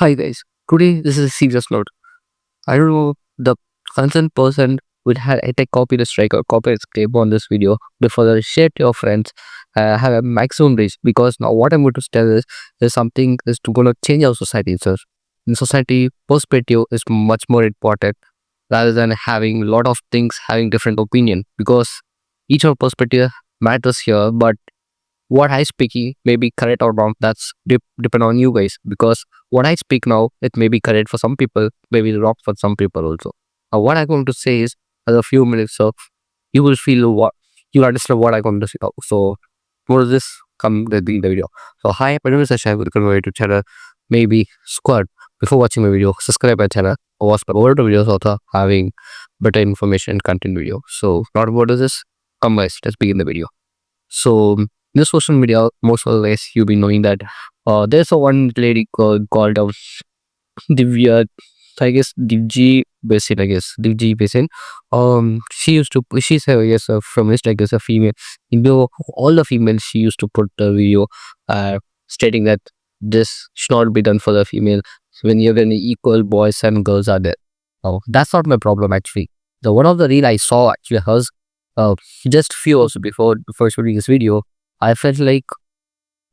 Hi guys, today this is a serious note. I don't know the concerned person would have a copyright strike or copyright claim on this video before the share to your friends have a maximum reach because now what I'm going to tell is something is to gonna change our society, sir. In society, perspective is much more important rather than having a lot of things having different opinion because each of perspective matters here, but what I speak may be correct or wrong. That's depend on you guys because what I speak now it may be correct for some people, maybe wrong for some people also. What I'm going to say is, as a few minutes, so you will feel what you understand what I'm going to say. So, more of this come the video. So, hi, my name is Ashay. Welcome to my YouTube channel. Maybe squad. Before watching my video, subscribe my channel. Watch my other videos also having better information and content video. So, not about this. Come guys, let's begin the video. So in the social media, most or less you've been knowing that there's a one lady called Divya, I guess Divji Basin, I guess Divji Basin. She used to she's a yes a feminist, I guess a female. You know, all the females she used to put a video stating that this should not be done for the female when you're when equal boys and girls are there. Oh, that's not my problem actually. The one of the reel I saw actually hers uh, just few hours before shooting this video, I felt like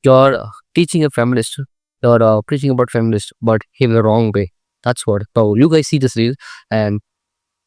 you're teaching a feminist, you're preaching about feminist, but in the wrong way. That's what. So you guys see this reel and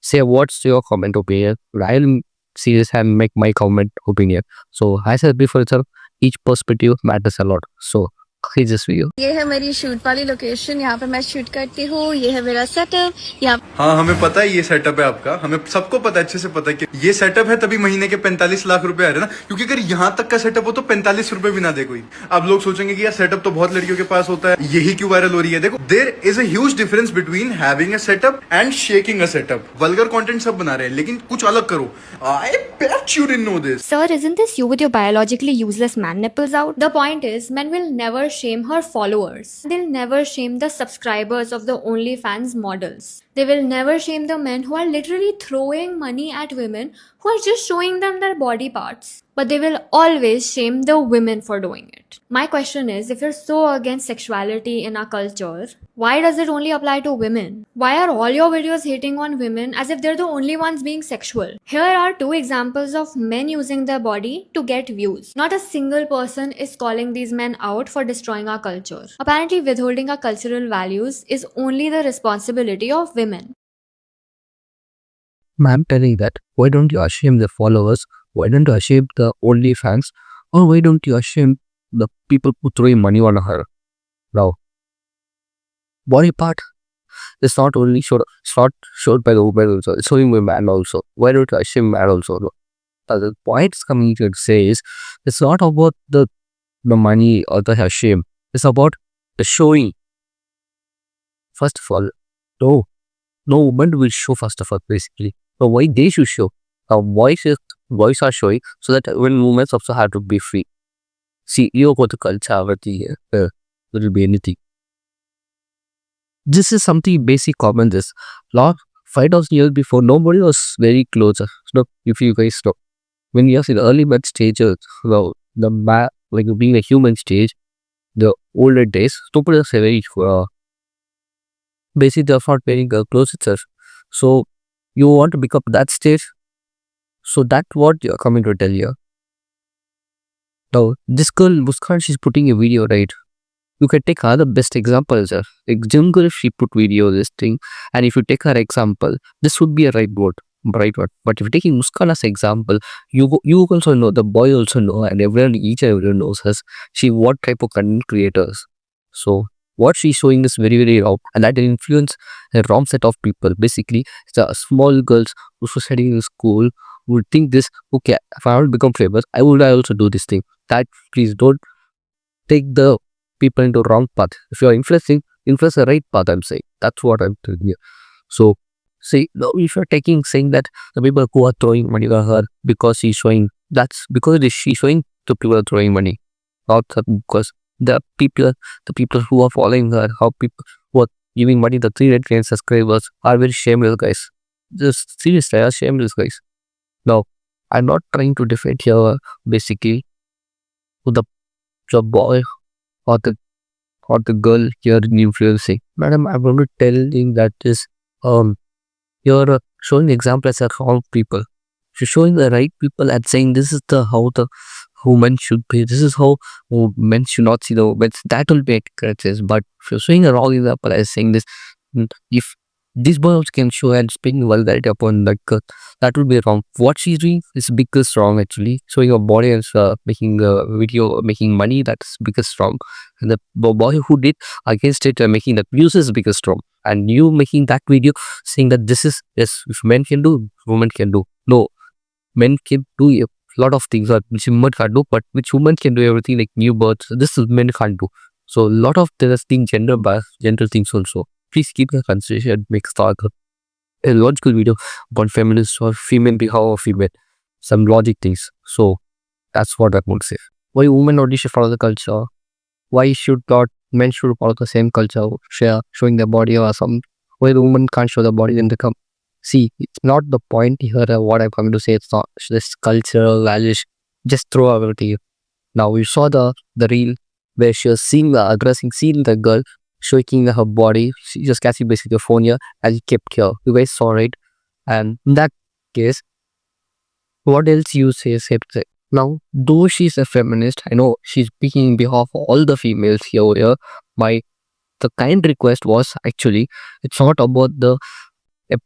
say what's your comment opinion. I'll see this and make my comment opinion. So I said before itself, each perspective matters a lot. So see this video. ये है मेरी shoot वाली location, यहाँ पे मैं shoot करती हूँ। ये है मेरा सेटअप यहाँ। हाँ, हमें पता है ये सेटअप है आपका, हमें सबको पता है, अच्छे से पता है कि ये सेटअप है, तभी महीने के 45 लाख रुपए आ रहे हैं ना। क्योंकि अगर यहाँ तक का सेटअप हो तो 45 रुपए भी ना दे कोई। अब लोग सोचेंगे कि यार सेटअप तो बहुत लड़कियों के पास होता है, यही क्यों वायरल हो रही है। देखो, there is a huge difference between having a setup and shaking a setup. Vulgar content सब बना रहे हैं, लेकिन कुछ अलग करो। I bet you didn't know this. Sir, isn't this you with your biologically useless man nipples out? The point is, men will never shame her followers. They'll never shame the subscribers of the OnlyFans models. They will never shame the men who are literally throwing money at women who are just showing them their body parts. But they will always shame the women for doing it. My question is, if you're so against sexuality in our culture, why does it only apply to women? Why are all your videos hating on women as if they're the only ones being sexual? Here are two examples of men using their body to get views. Not a single person is calling these men out for destroying our culture. Apparently, withholding our cultural values is only the responsibility of women. I'm telling that why don't you shame the followers? Why don't you shame the OnlyFans? Or why don't you shame the people who throw money on her? Now, body part is not only showed, it's not showed by the woman also, it's showing by man also. Why don't you shame man also? No? The point is coming to say is it's not about the money or the shame. It's about the showing. First of all, no woman will show first of all basically. But why they should show? Boys are showing so that when women also have to be free. See, you go to culture, there will be anything. This is something basic common. This last 5,000 years before, nobody was very close. So, if you guys know, when you're in the early mid stages, like being a human stage, the older days, nobody was very basically they're not very close itself. So you want to pick up that stage. So that's what you're coming to tell you. Now this girl Muskan, she's putting a video, right? You can take other best examples. Like Jim girl, if she put video this thing, and if you take her example, this would be a right word. Right word. But if you're taking Muskan as example, you also know, the boy also know, and each and everyone knows her. She what type of content creators. So what she's showing is very, very wrong, and that will influence a wrong set of people. Basically, it's a small girls who studying in school would think this. Okay, if I want to become famous, I also do this thing. That please don't take the people into wrong path. If you're influence the right path. I'm saying that's what I'm telling you. So see, no, if you're saying that the people who are throwing money at her because she's showing, that's because she's showing the people are throwing money, not because the people who are following her, how people who are giving money, the 3 million subscribers are very shameless guys. Just seriously, are shameless guys. Now, I'm not trying to defend here basically to the boy or or the girl you're influencing. Madam, I'm going to tell you that this you're showing example as a wrong people. You're showing the right people and saying this is the how the woman should be. This is how men should not see the women. That will be correct. But if you're showing a wrong example as saying this, if these boys can show and speaking vulgarity upon that girl, that will be wrong. What she's doing is biggest wrong actually. Showing her body and making a video, making money, that's biggest wrong. And the boy who did against it, making that views is biggest wrong. And you making that video saying that this is yes, if men can do, women can do. No, men can do a lot of things that which women can't do, but which women can do everything like new births. This is men can't do. So a lot of there is thing gender bias, gender things also. Please keep the consideration. Make start a logical video about feminists or female behavior of female, some logic things. So that's what I would say. Why women only should follow the culture? Why should not men should follow the same culture, showing their body or some? Why the woman can't show the body in the come? See, it's not the point here. What I'm coming to say, it's not this cultural values. Just throw everything. Now we saw the reel where she was seeing seeing the girl shaking her body. She just catching basically the phone here and kept here. You guys saw it, and in that case, what else you say? Now, though she's a feminist, I know she's speaking in behalf of all the females here. My the kind request was actually it's not about the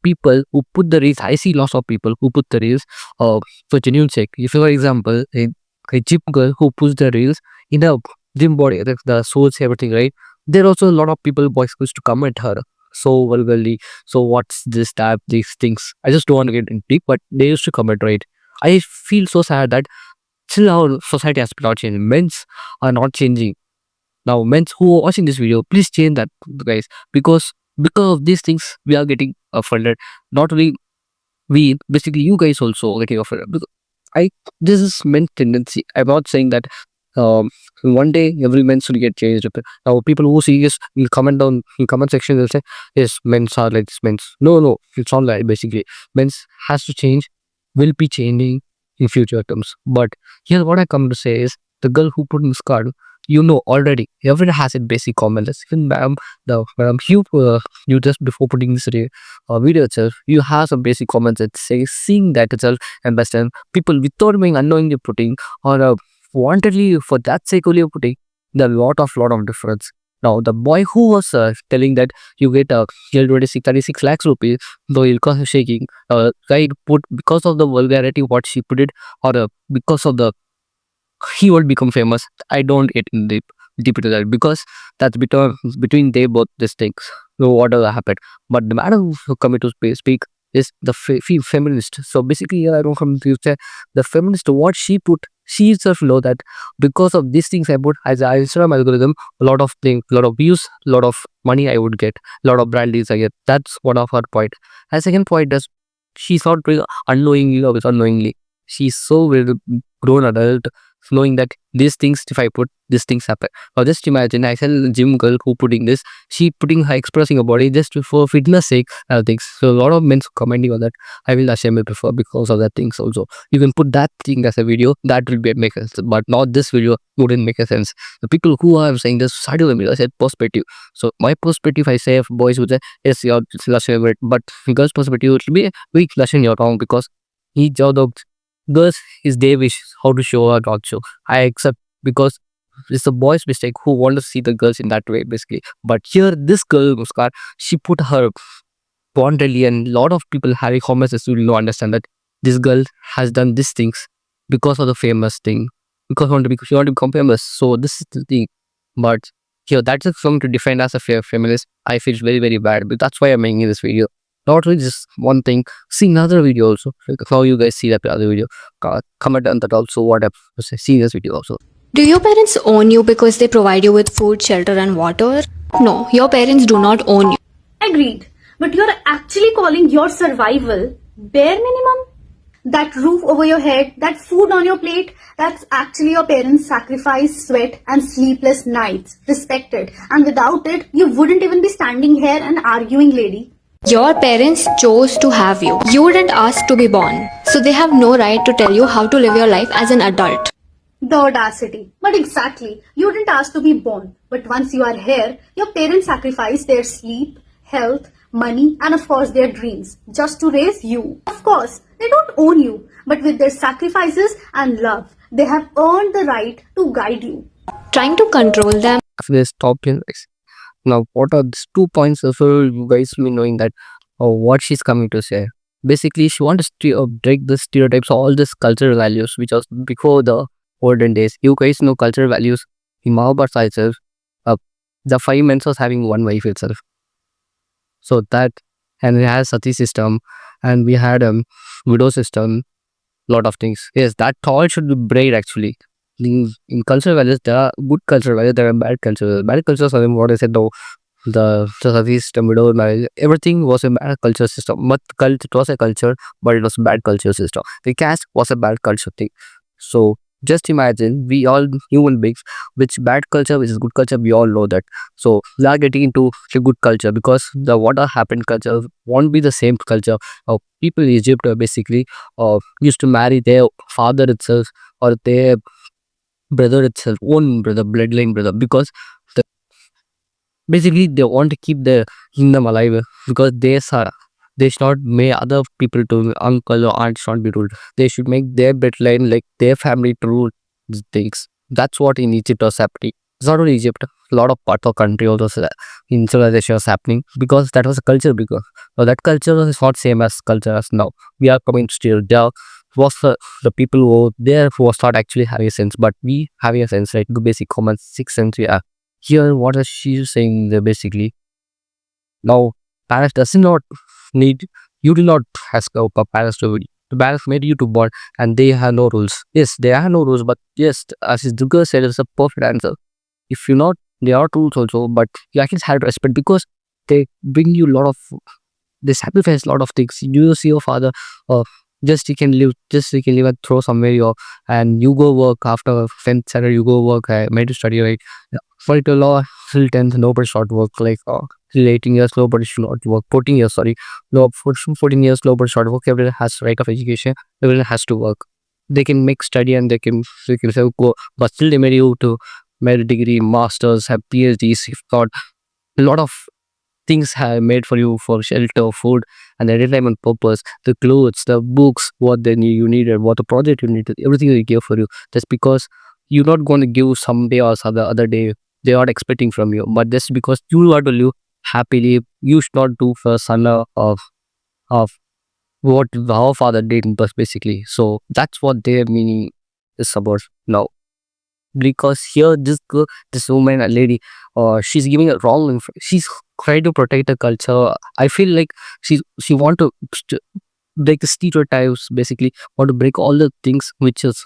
people who put the reels. I see lots of people who put the reels for genuine sake. If for example a gym girl who puts the reels in a gym body, the soles, everything, right? There are also a lot of people boys used to comment her so vulgarly. So what's this type, these things? I just don't want to get in deep, but they used to comment, right? I feel so sad that still our society has not changed. Men's are not changing. Now, men who are watching this video, please change that, guys, because of these things, we are getting offended. Not only we, basically you guys also getting offended. Because this is men's tendency. I'm not saying that one day every man should get changed. Now, people who see this will comment down in comment section. They'll say, "Yes, men's are like this." Men's, no, it's not like basically. Men's has to change. Will be changing in future terms. But here, what I come to say is the girl who put in this card, you know already, everyone has it basic comment. Even ma'am, you just before putting this video itself, you have some basic comments that say seeing that itself, understand people without being unknowingly putting or wantedly for that sake only putting the lot of difference. Now the boy who was telling that you get 36 lakhs rupees, though he'll cause shaking, guy put because of the vulgarity what she put it, or because of the he will become famous. I don't get in deep into that because that's between they both these things. So whatever happened, but the matter who come to speak is the feminist. So basically, here I don't come to say the feminist. What she put, she herself know that because of these things I put as an Instagram algorithm, a lot of things, a lot of views, a lot of money I would get, a lot of brand deals I get. That's one of her point. And second point is she's not doing unknowingly or unknowingly. She's so well grown adult, knowing that these things, if I put these things happen. Or just imagine, I tell gym girl who putting this, she putting her expressing her body just for fitness sake, things. So a lot of men commenting on that. I will assume it prefer because of that things also. You can put that thing as a video, that will make sense, but not this video wouldn't make a sense. The people who are saying this side of the mirror said perspective. So my perspective, I say if boys would say yes, you're favorite, but girls' perspective it will be weak. You're wrong because he the girls is their wish how to show or not show. I accept because it's the boy's mistake who want to see the girls in that way basically. But here this girl Muskar, she put her bondly, and a lot of people having comments will not understand that this girl has done these things because of the famous thing, because she want to become famous. So this is the thing. But here that's something to defend as a feminist. I feel very very bad, but that's why I'm making this video. Not really just one thing. See another video also. How you guys see that other video? Comment on that also. What I've see this video also. Do your parents own you because they provide you with food, shelter, and water? No, your parents do not own you. Agreed. But you're actually calling your survival bare minimum? That roof over your head, that food on your plate, that's actually your parents' sacrifice, sweat, and sleepless nights. Respect it. And without it, you wouldn't even be standing here and arguing, lady. Your parents chose to have you. You didn't ask to be born. So they have no right to tell you how to live your life as an adult. The audacity. But exactly, you didn't ask to be born. But once you are here, your parents sacrifice their sleep, health, money, and of course their dreams just to raise you. Of course, they don't own you, but with their sacrifices and love, they have earned the right to guide you. Trying to control them. After this top 10 guys. Now, what are these 2 points for you guys me knowing that what she's coming to say? Basically, she wants to break the stereotypes, all these cultural values, which was before the olden days. You guys know cultural values in Mahabharata itself. Uh, the 5 men was having one wife itself. So that, and we had sati system, and we had widow system, lot of things. Yes, that all should be break actually. In cultural values, there are good cultural values, there are bad cultural values. Bad cultural values, what I said, the sati system, widow marriage, everything was a bad culture system. But it was a culture, but it was a bad culture system. The caste was a bad culture thing. So just imagine, we all human beings, which bad culture, which is good culture, we all know that. So we are getting into the good culture because the what happened culture won't be the same culture. People in Egypt basically used to marry their father itself or their brother itself, own brother, bloodline brother, because the, basically they want to keep their kingdom alive because they should not make other people to uncle or aunt should not be ruled. They should make their bloodline like their family to rule these things. That's what in Egypt was happening. It's not only Egypt, a lot of part of country also in civilization was happening because that was a culture because that culture is not same as culture as now. We are coming still there was the people who were there who was not actually having a sense, but we having a sense, right? The basic common sixth sense we have. Here, what is she saying there basically? Now, parents does not need, you do not ask our parents to, the parents made you to born and they have no rules. Yes, they have no rules, but yes, as Durga said, it's a perfect answer. If you not, there are rules also, but you actually have to respect because they bring you a lot of, they sacrifice a lot of things. You see your father, just you can live and throw somewhere you and you go work after 10th standard, you go work, made to study, right? For it to law, till 10th, nobody should work, like till 18 years, nobody should not work, 14 years, sorry. No, 14 years, nobody should work, everyone has right of education, everyone has to work. They can make study and they can say, go, but still they made you to make a degree, masters, have PhDs, if not, a lot of things have made for you for shelter, food, and entertainment purpose, the clothes, the books, what they need, you needed, what the project you needed, everything they give for you. That's because you're not going to give someday or some other day. They are expecting from you, but that's because you want to live happily. You should not do for son of what our father did, but basically. So that's what their meaning is about now, because here this girl, this woman, a lady, she's giving a wrong she's trying to protect the culture. I feel like she want to break the stereotypes, basically want to break all the things which is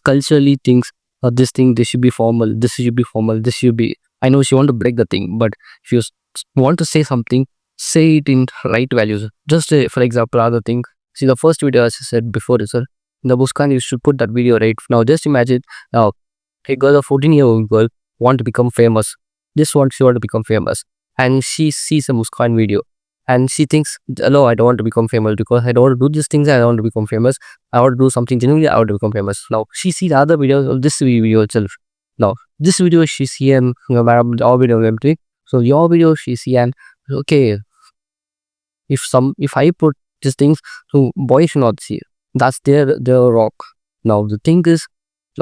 culturally things. This thing, this should be formal, this should be formal, this should be, I know she want to break the thing, but if you want to say something, say it in right values. Just for example, other thing, see the first video as I said before is in the Buscan, you should put that video right now. Just imagine now a girl, a 14-year-old girl, want to become famous. Just want, she want to become famous. And she sees a Muskan video. And she thinks, no, I don't want to become famous because I don't want to do these things. I don't want to become famous. I want to do something genuinely. I want to become famous. Now, she sees the other videos of this video itself. Now, this video she see and madam, our video empty. So your video she see and okay, if I put these things, so boys should not see it. That's their rock. Now the thing is,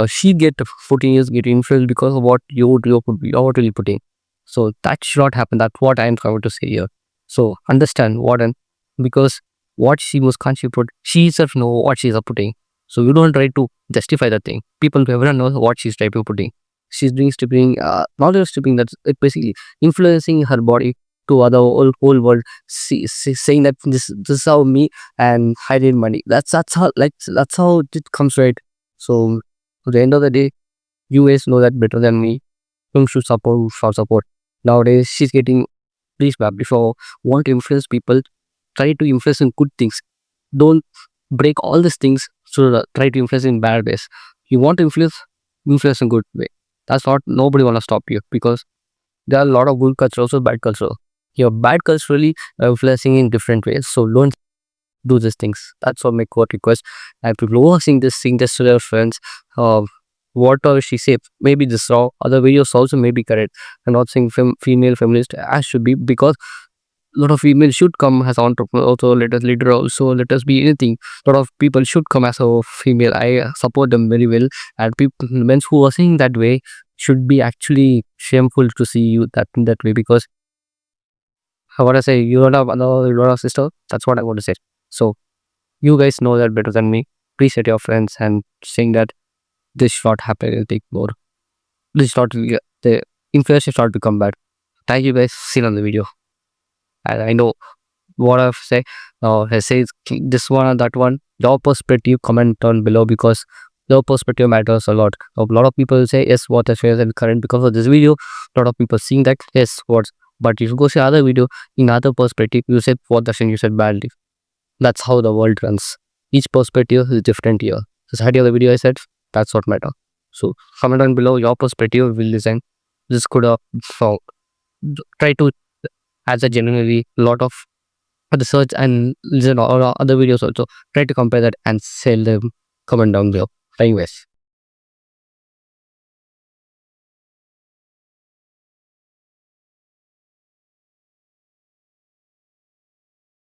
she get 14 years get influenced because of what you're really putting. So that should not happen. That's what I'm trying to say here. So understand what and because what she was can't she put, she herself know what she's putting. So you don't try to justify the thing. People, everyone knows what she's trying to putting. She's doing stripping, not just stripping. That's basically influencing her body to other whole world. Saying that this is how me and hiding money. That's how that's how it comes, right. So at the end of the day, you guys know that better than me. Whom should support for support. Nowadays, she's getting, please, ma'am, if you want to influence people, try to influence in good things. Don't break all these things. So try to influence in bad ways. You want to influence in good way. That's not, nobody wanna stop you because there are a lot of good culture, also bad culture. Your bad culture really influencing in different ways. So don't do these things. That's what my quote request. And people who are seeing this, to their friends. whatever she said, maybe this wrong. Other videos also may be correct. I'm not saying female feminist as should be, because a lot of females should come as entrepreneur also, let us leader also, let us be anything. A lot of people should come as a female. I support them very well. And people, men who are saying that way, should be actually shameful to see you that in that way, because I want to say you don't have another, you don't have sister. That's what I want to say. So you guys know that better than me. Please set your friends and saying that this should not happen. It'll take more. This is not the influence should start to come back. Thank you guys. See you on the video. And I know what I've said. I say this one and that one. Your perspective, comment down below, because your perspective matters a lot. A lot of people say yes, what I share is current because of this video. A lot of people seeing that yes, what. But if you go see other video in other perspective, you said what the thing you said badly. That's how the world runs. Each perspective is different here. Society of the video I said, that's what matter. So comment down below your perspective. Will listen. This could so try to as a generally lot of research and listen or other videos also. Try to compare that and sell them. Comment down below. Anyways.